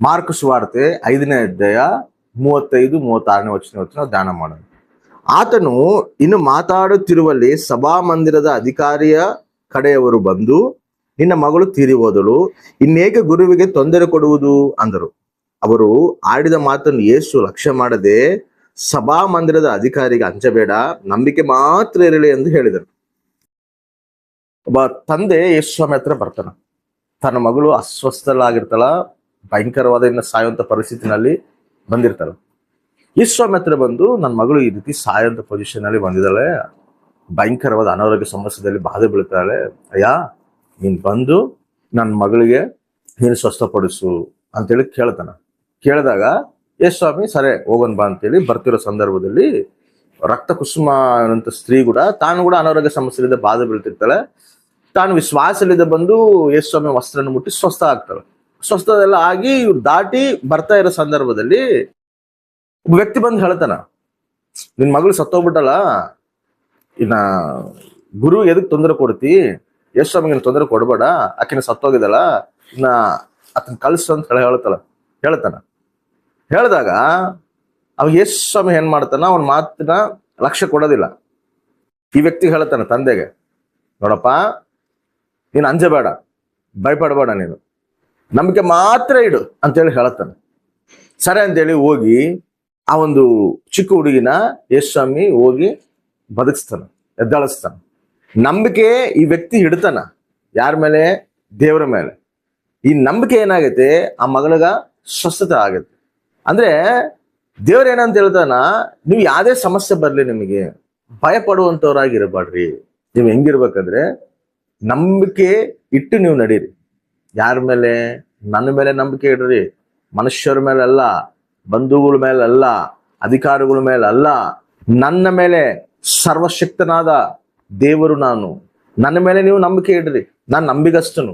Mark ಸುವಾರ್ತೆ 5ನೇ ಅಧ್ಯಾಯ 35-36 ವಚನ ನಾವು ಧ್ಯಾನ ಮಾಡೋಣ. ಆತನು ಇನ್ನು ಮಾತಾಡುತ್ತಿರುವಲ್ಲಿ ಸಭಾಮಂದಿರದ ಅಧಿಕಾರಿಯ ಕಡೆಯವರು ಬಂದು, ನಿನ್ನ ಮಗಳು ತೀರಿ ಹೋದಳು, ಇನ್ನೇಕೆ ಗುರುವಿಗೆ ತೊಂದರೆ ಕೊಡುವುದು ಅಂದರು. ಅವರು ಆಡಿದ ಮಾತನ್ನು ಯೇಸು ಲಕ್ಷ್ಯ ಮಾಡದೆ, ಸಭಾಮಂದಿರದ ಅಧಿಕಾರಿಗೆ ಅಂಜಬೇಡ, ನಂಬಿಕೆ ಮಾತ್ರ ಇರಲಿ ಎಂದು ಹೇಳಿದರು. ಒಬ್ಬ ತಂದೆ ಯೇಸು ಸ್ವಾಮಿ ಹತ್ರ ಬರ್ತಾನ. ತನ್ನ ಮಗಳು ಅಸ್ವಸ್ಥಳಾಗಿರ್ತಾಳ, ಭಯಂಕರವಾದ ಇನ್ನು ಸಾಯುವಂತ ಪರಿಸ್ಥಿತಿನಲ್ಲಿ ಬಂದಿರ್ತಾಳ. ಯೇಸು ಸ್ವಾಮಿ ಹತ್ರ ಬಂದು, ನನ್ನ ಮಗಳು ಈ ರೀತಿ ಸಾಯುವಂತ ಪೊಸಿಷನ್ ಅಲ್ಲಿ ಬಂದಿದ್ದಾಳೆ, ಭಯಂಕರವಾದ ಅನಾರೋಗ್ಯ ಸಮಸ್ಯೆಯಲ್ಲಿ ಬಾಧೆ ಬೀಳ್ತಾಳೆ, ಅಯ್ಯ ನೀನ್ ಬಂದು ನನ್ನ ಮಗಳಿಗೆ ನೀನು ಸ್ವಸ್ಥಪಡಿಸು ಅಂತೇಳಿ ಕೇಳ್ತಾನ. ಕೇಳಿದಾಗ ಯೇಸು ಸ್ವಾಮಿ ಸರಿ ಹೋಗೋಣ ಬಾ ಅಂತೇಳಿ ಬರ್ತಿರೋ ಸಂದರ್ಭದಲ್ಲಿ ರಕ್ತ ಕುಸುಮ ಅಂತ ಸ್ತ್ರೀ ಕೂಡ ತಾನು ಕೂಡ ಅನಾರೋಗ್ಯ ಸಮಸ್ಯೆಯಿಂದ ಬಾಧೆ ಬೀಳ್ತಿರ್ತಾಳೆ. ತಾನು ವಿಶ್ವಾಸಲಿದ್ದ ಬಂದು ಯೇಸು ಸ್ವಾಮಿ ವಸ್ತ್ರನ ಮುಟ್ಟಿ ಸ್ವಸ್ಥ ಆಗ್ತಾಳೆ. ಸ್ವಸ್ಥದೆಲ್ಲ ಆಗಿ ಇವ್ರು ದಾಟಿ ಬರ್ತಾ ಇರೋ ಸಂದರ್ಭದಲ್ಲಿ ಒಬ್ಬ ವ್ಯಕ್ತಿ ಬಂದು ಹೇಳ್ತಾನ, ನಿನ್ ಮಗಳು ಸತ್ತೋಗ್ಬಿಟ್ಟಲ್ಲ, ಇನ್ನ ಗುರು ಎದಕ್ ತೊಂದರೆ ಕೊಡ್ತಿ, ಯೇಸು ಸ್ವಾಮಿಗೆ ತೊಂದರೆ ಕೊಡ್ಬೇಡ, ಆಕಿನ ಸತ್ತೋಗಿದಲ್ಲ, ಇನ್ನ ಆತನ ಕಳ್ಸು ಅಂತ ಹೇಳ್ತಾನ. ಹೇಳಿದಾಗ ಅವ ಯೇಸು ಸ್ವಾಮಿ ಏನ್ ಮಾಡ್ತಾನ, ಅವನ ಮಾತಿನ ಲಕ್ಷ್ಯ ಕೊಡೋದಿಲ್ಲ. ಈ ವ್ಯಕ್ತಿಗೆ ಹೇಳ್ತಾನ, ತಂದೆಗೆ, ನೋಡಪ್ಪ ನೀನು ಅಂಜಬೇಡ, ಭಯಪಡಬೇಡ, ನೀನು ನಂಬಿಕೆ ಮಾತ್ರ ಇಡು ಅಂತೇಳಿ ಹೇಳ್ತಾನೆ. ಸರಿ ಅಂತೇಳಿ ಹೋಗಿ ಆ ಒಂದು ಚಿಕ್ಕ ಹುಡುಗಿನ ಯೇಸು ಸ್ವಾಮಿ ಹೋಗಿ ಬದುಕಿಸ್ತಾನ, ಎದ್ದಾಳಿಸ್ತಾನ. ನಂಬಿಕೆ ಈ ವ್ಯಕ್ತಿ ಇಡ್ತಾನ ಯಾರ ಮೇಲೆ? ದೇವರ ಮೇಲೆ. ಈ ನಂಬಿಕೆ ಏನಾಗೈತೆ, ಆ ಮಗಳಿಗ ಸ್ವಸ್ಥತೆ ಆಗತ್ತೆ. ಅಂದ್ರೆ ದೇವ್ರ ಏನಂತ ಹೇಳ್ತಾನ, ನೀವು ಯಾವ್ದೇ ಸಮಸ್ಯೆ ಬರ್ಲಿ ನಿಮಗೆ ಭಯ ಪಡುವಂತವ್ರಾಗಿರಬೇಡ್ರಿ. ನೀವು ಹೆಂಗಿರ್ಬೇಕಂದ್ರೆ ನಂಬಿಕೆ ಇಟ್ಟು ನೀವು ನಡೀರಿ. ಯಾರ ಮೇಲೆ? ನನ್ನ ಮೇಲೆ ನಂಬಿಕೆ ಇಡ್ರಿ, ಮನುಷ್ಯರ ಮೇಲೆ ಅಲ್ಲ, ಬಂಧುಗಳ ಮೇಲೆ ಅಲ್ಲ, ಅಧಿಕಾರಿಗಳ ಮೇಲೆ ಅಲ್ಲ, ನನ್ನ ಮೇಲೆ, ಸರ್ವಶಕ್ತನಾದ ದೇವರು ನಾನು, ನನ್ನ ಮೇಲೆ ನೀವು ನಂಬಿಕೆ ಇಡ್ರಿ, ನಾನು ನಂಬಿಗಸ್ತನು,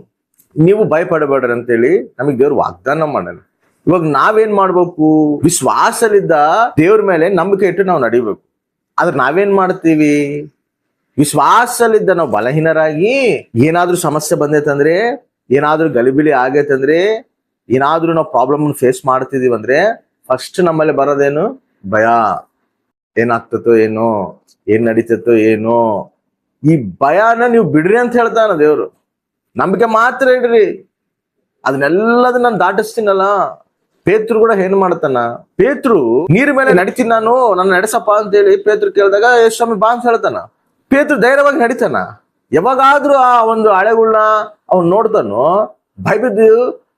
ನೀವು ಭಯಪಡಬೇಡ್ರಿ ಅಂತೇಳಿ ನಮಗೆ ದೇವ್ರು ವಾಗ್ದಾನ ಮಾಡೋಣ. ಇವಾಗ ನಾವೇನ್ ಮಾಡ್ಬೇಕು? ವಿಶ್ವಾಸಲಿದ್ದ ದೇವ್ರ ಮೇಲೆ ನಂಬಿಕೆ ಇಟ್ಟು ನಾವು ನಡಿಬೇಕು. ಆದ್ರೆ ನಾವೇನ್ ಮಾಡ್ತೀವಿ? ವಿಶ್ವಾಸಲಿದ್ದ ನಾವು ಬಲಹೀನರಾಗಿ ಏನಾದ್ರೂ ಸಮಸ್ಯೆ ಬಂದೈತಂದ್ರೆ, ಏನಾದ್ರೂ ಗಲಿಬಿಲಿ ಆಗೈತಂದ್ರೆ, ಏನಾದ್ರೂ ನಾವು ಪ್ರಾಬ್ಲಮ್ ಫೇಸ್ ಮಾಡ್ತಿದೀವಿ ಅಂದ್ರೆ ಫಸ್ಟ್ ನಮ್ಮಲ್ಲಿ ಬರೋದೇನು? ಭಯ. ಏನಾಗ್ತತೋ ಏನೋ, ಏನ್ ನಡೀತತೋ ಏನೋ. ಈ ಭಯನ ನೀವು ಬಿಡ್ರಿ ಅಂತ ಹೇಳ್ತಾನ ದೇವ್ರು. ನಂಬಿಕೆ ಮಾತ್ರ ಇಡ್ರಿ, ಅದನ್ನೆಲ್ಲದನ್ನ ನಾನು ದಾಟಿಸ್ತೀನಲ್ಲ. ಪೇತ್ರು ಕೂಡ ಏನ್ ಮಾಡ್ತಾನ? ಪೇತ್ರು ನೀರ್ ಮೇಲೆ ನಡಿತೀನಿ ನಾನು, ನನ್ನ ನಡೆಸಪ್ಪ ಅಂತೇಳಿ ಪೇತ್ರು ಕೇಳಿದಾಗ ಯೇಸು ಸ್ವಾಮಿ ಬಾ ಅಂತ ಹೇಳ್ತಾನ. ಪೇತ್ರು ಧೈರ್ಯವಾಗಿ ನಡಿತಾನ. ಯಾವಾಗಾದ್ರೂ ಆ ಒಂದು ಹಳೆಗಳನ್ನ ಅವ್ನು ನೋಡ್ತಾನೋ, ಭಯಬಿದ್ದು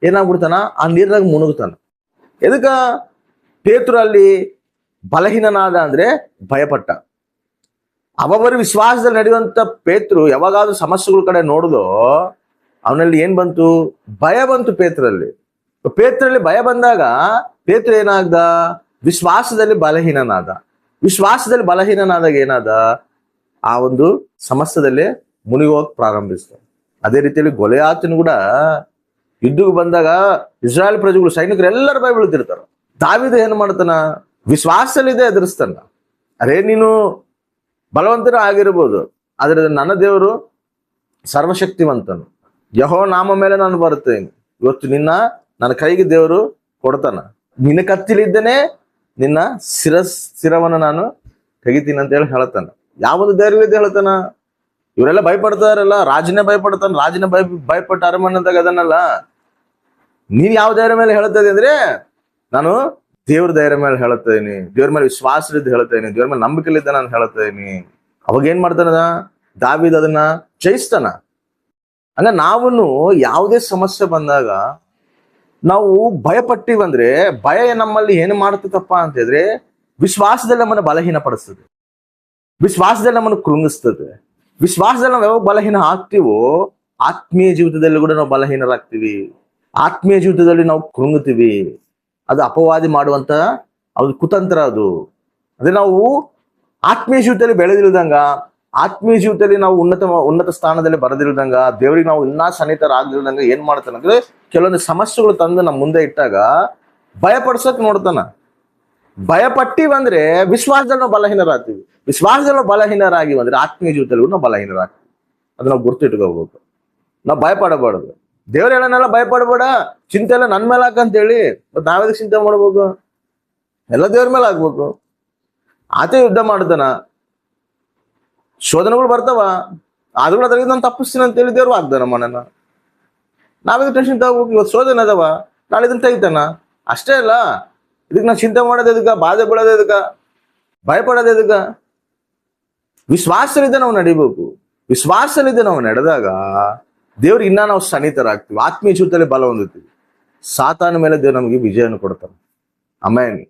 ಏನಾಗ್ಬಿಡ್ತಾನ, ಆ ನೀರ್ನಾಗ ಮುಣುಗ್ತಾನ. ಎದಕ್ಕ? ಪೇತ್ರು ಅಲ್ಲಿ ಬಲಹೀನನಾದ ಅಂದ್ರೆ ಭಯಪಟ್ಟ. ಅವರ ವಿಶ್ವಾಸದಲ್ಲಿ ನಡೆಯುವಂತ ಪೇತ್ರು ಯಾವಾಗಾದ್ರೂ ಸಮಸ್ಯೆಗಳ ಕಡೆ ನೋಡುದೋ ಅವನಲ್ಲಿ ಏನ್ ಬಂತು? ಭಯ ಬಂತು ಪೇತ್ರಲ್ಲಿ. ಪೇತ್ರಲ್ಲಿ ಭಯ ಬಂದಾಗ ಪೇತ್ರ ಏನಾಗ್ದ? ವಿಶ್ವಾಸದಲ್ಲಿ ಬಲಹೀನನಾದ. ವಿಶ್ವಾಸದಲ್ಲಿ ಬಲಹೀನನಾದಾಗ ಏನಾದ? ಆ ಒಂದು ಸಮಸ್ಯೆದಲ್ಲಿ ಮುನಿಗೆ ಹೋಗಕ್ ಪ್ರಾರಂಭಿಸ್ತ. ಅದೇ ರೀತಿಯಲ್ಲಿ ಗೊಲಿಯಾತನು ಕೂಡ ಯುದ್ಧಕ್ಕೆ ಬಂದಾಗ ಇಸ್ರಾಯೇಲ್ ಪ್ರಜೆಗಳು, ಸೈನಿಕರು ಎಲ್ಲರೂ ಭಯ ಬೀಳ್ತಿರ್ತಾರ. ದಾವೀದ ಏನ್ ಮಾಡ್ತಾನ? ವಿಶ್ವಾಸದಲ್ಲಿದೆ ಎದುರಿಸ್ತಾನ. ಅರೇ ನೀನು ಬಲವಂತನ ಆಗಿರ್ಬೋದು, ಆದ್ರೆ ನನ್ನ ದೇವರು ಸರ್ವಶಕ್ತಿವಂತನು, ಯೆಹೋವನ ನಾಮ ಮೇಲೆ ನಾನು ಬರುತ್ತೇನೆ, ಇವತ್ತು ನನ್ನ ಕೈಗೆ ದೇವರು ಕೊಡ್ತಾನ, ನಿನ್ನ ಕತ್ತಿಲಿದ್ದೇನೆ, ನಿನ್ನ ಶಿರವನ್ನು ನಾನು ತೆಗಿತೀನಿ ಅಂತ ಹೇಳಿ ಹೇಳ್ತಾನ. ಯಾವೊಂದು ಧೈರ್ಯವಿದೆ ಹೇಳ್ತಾನ. ಇವರೆಲ್ಲ ಭಯಪಡ್ತಾರಲ್ಲ, ರಾಜನೇ ಭಯಪಡ್ತಾನ, ರಾಜನೇ ಭಯಪಟ್ಟ ಅರಮನೆದಾಗ ಅದನ್ನಲ್ಲ. ನೀನ್ ಯಾವ ಧೈರ್ಯ ಮೇಲೆ ಹೇಳ್ತದೆ ಅಂದ್ರೆ, ನಾನು ದೇವ್ರ ಧೈರ್ಯ ಮೇಲೆ ಹೇಳ್ತಾ ಇದೀನಿ, ದೇವ್ರ ಮೇಲೆ ವಿಶ್ವಾಸಲಿದ್ದು ಹೇಳ್ತಾ ಇದೀನಿ, ದೇವ್ರ ಮೇಲೆ ನಂಬಿಕೆಲಿದ್ದ ನಾನು ಹೇಳ್ತಾ ಇದೀನಿ. ಅವಾಗ ಏನ್ ಮಾಡ್ತಾನ ದಾವೀದ? ಅದನ್ನ ಜಯಿಸ್ತಾನ. ಹಂಗ ನಾವನ್ನು ಯಾವುದೇ ಸಮಸ್ಯೆ ಬಂದಾಗ ನಾವು ಭಯಪಟ್ಟಿವಂದ್ರೆ, ಭಯ ನಮ್ಮಲ್ಲಿ ಏನು ಮಾಡ್ತದಪ್ಪ ಅಂತ ಹೇಳಿದ್ರೆ, ವಿಶ್ವಾಸದಲ್ಲಿ ನಮ್ಮನ್ನು ಬಲಹೀನ ಪಡಿಸ್ತದೆ, ವಿಶ್ವಾಸದಲ್ಲಿ ನಮ್ಮನ್ನು ಕೃಂಗಿಸ್ತದೆ. ವಿಶ್ವಾಸದಲ್ಲಿ ನಾವು ಯಾವಾಗ ಬಲಹೀನ ಆಗ್ತೀವೋ, ಆತ್ಮೀಯ ಜೀವಿತದಲ್ಲಿ ಕೂಡ ನಾವು ಬಲಹೀನರಾಗ್ತೀವಿ, ಆತ್ಮೀಯ ಜೀವಿತದಲ್ಲಿ ನಾವು ಕೃಂಗುತ್ತೀವಿ. ಅದು ಅಪವಾದಿ ಮಾಡುವಂತ ಅದು ಕುತಂತ್ರ. ಅದೇ ನಾವು ಆತ್ಮೀಯ ಜೀವಿತದಲ್ಲಿ ಬೆಳೆದಿಲ್ದಂಗ, ಆತ್ಮೀಯ ಜೀವಿತದಲ್ಲಿ ನಾವು ಉನ್ನತ ಸ್ಥಾನದಲ್ಲಿ ಬರದಿಲ್ದಂಗ, ದೇವರಿಗೆ ನಾವು ಇನ್ನೂ ಸನ್ನಿಹಿತರಾಗದಿಲ್ದಂಗ ಏನ್ ಮಾಡ್ತಾನಂದ್ರೆ, ಕೆಲವೊಂದು ಸಮಸ್ಯೆಗಳು ತಂದು ನಮ್ಮ ಮುಂದೆ ಇಟ್ಟಾಗ ಭಯ ಪಡ್ಸಕ್ ನೋಡ್ತಾನ. ಭಯಪಟ್ಟಿವಂದ್ರೆ ವಿಶ್ವಾಸದಲ್ಲಿ ನಾವು ಬಲಹೀನರಾಗ್ತೀವಿ. ವಿಶ್ವಾಸದಲ್ಲಿ ನಾವು ಬಲಹೀನರಾಗಿವಂದ್ರೆ ಆತ್ಮೀಯ ಜೀವಿತದಲ್ಲಿ ನಾವು ಬಲಹೀನರಾಗ್ತೀವಿ. ಅದು ನಾವು ಗುರ್ತು ಇಟ್ಕೋಬೇಕು. ನಾವು ಭಯಪಡಬಾರ್ದು. ದೇವ್ರ ಹೇಳನೆಲ್ಲ ಭಯಪಡ್ಬೇಡ, ಚಿಂತೆ ಎಲ್ಲ ನನ್ ಮೇಲೆ ಹಾಕಂತೇಳಿ. ಮತ್ ನಾವೇದಕ್ಕೆ ಚಿಂತೆ ಮಾಡ್ಬೇಕು? ಎಲ್ಲ ದೇವ್ರ ಮೇಲೆ ಹಾಕ್ಬೇಕು. ಆತ ಯುದ್ಧ ಮಾಡ್ತಾನ, ಶೋಧನೆಗಳು ಬರ್ತಾವ, ಆದ್ರೂ ಅದ್ರಾಗ ನಾನು ತಪ್ಪಿಸ್ತೀನಿ ಅಂತೇಳಿ ದೇವ್ರು ಆಗ್ದಾನ ಮನನ. ನಾವೇದಕ್ಕೆ ಟೆನ್ಷನ್ ತಗೋಬೇಕು? ಇವತ್ತು ಶೋಧನೆ ಅದಾವ, ನಾಳೆ ಇದನ್ನ ತೆಗಿತಾನ. ಅಷ್ಟೇ ಅಲ್ಲ, ಇದಕ್ಕೆ ನಾನು ಚಿಂತೆ ಮಾಡೋದು ಎದಕ್ಕ, ಬಾಧೆ ಬೀಳೋದು ಎದಕ್ಕ, ಭಯಪಡೋದು ಎದಕ್ಕ? ವಿಶ್ವಾಸಲಿದ್ದ ನಾವು ನಡಿಬೇಕು. ವಿಶ್ವಾಸಲಿದ್ದ ನಾವು ನಡೆದಾಗ ದೇವ್ರಿಗೆ ಇನ್ನ ನಾವು ಸನ್ನಿಹಿತರಾಗ್ತೀವಿ, ಆತ್ಮೀಯ ಜೀವಿತದಲ್ಲಿ ಬಲ ಹೊಂದುತ್ತೀವಿ. ಸಾತಾನ ಮೇಲೆ ದೇವ್ರು ನಮಗೆ ವಿಜಯವನ್ನು ಕೊಡ್ತಾನೆ. ಆಮೆನ್.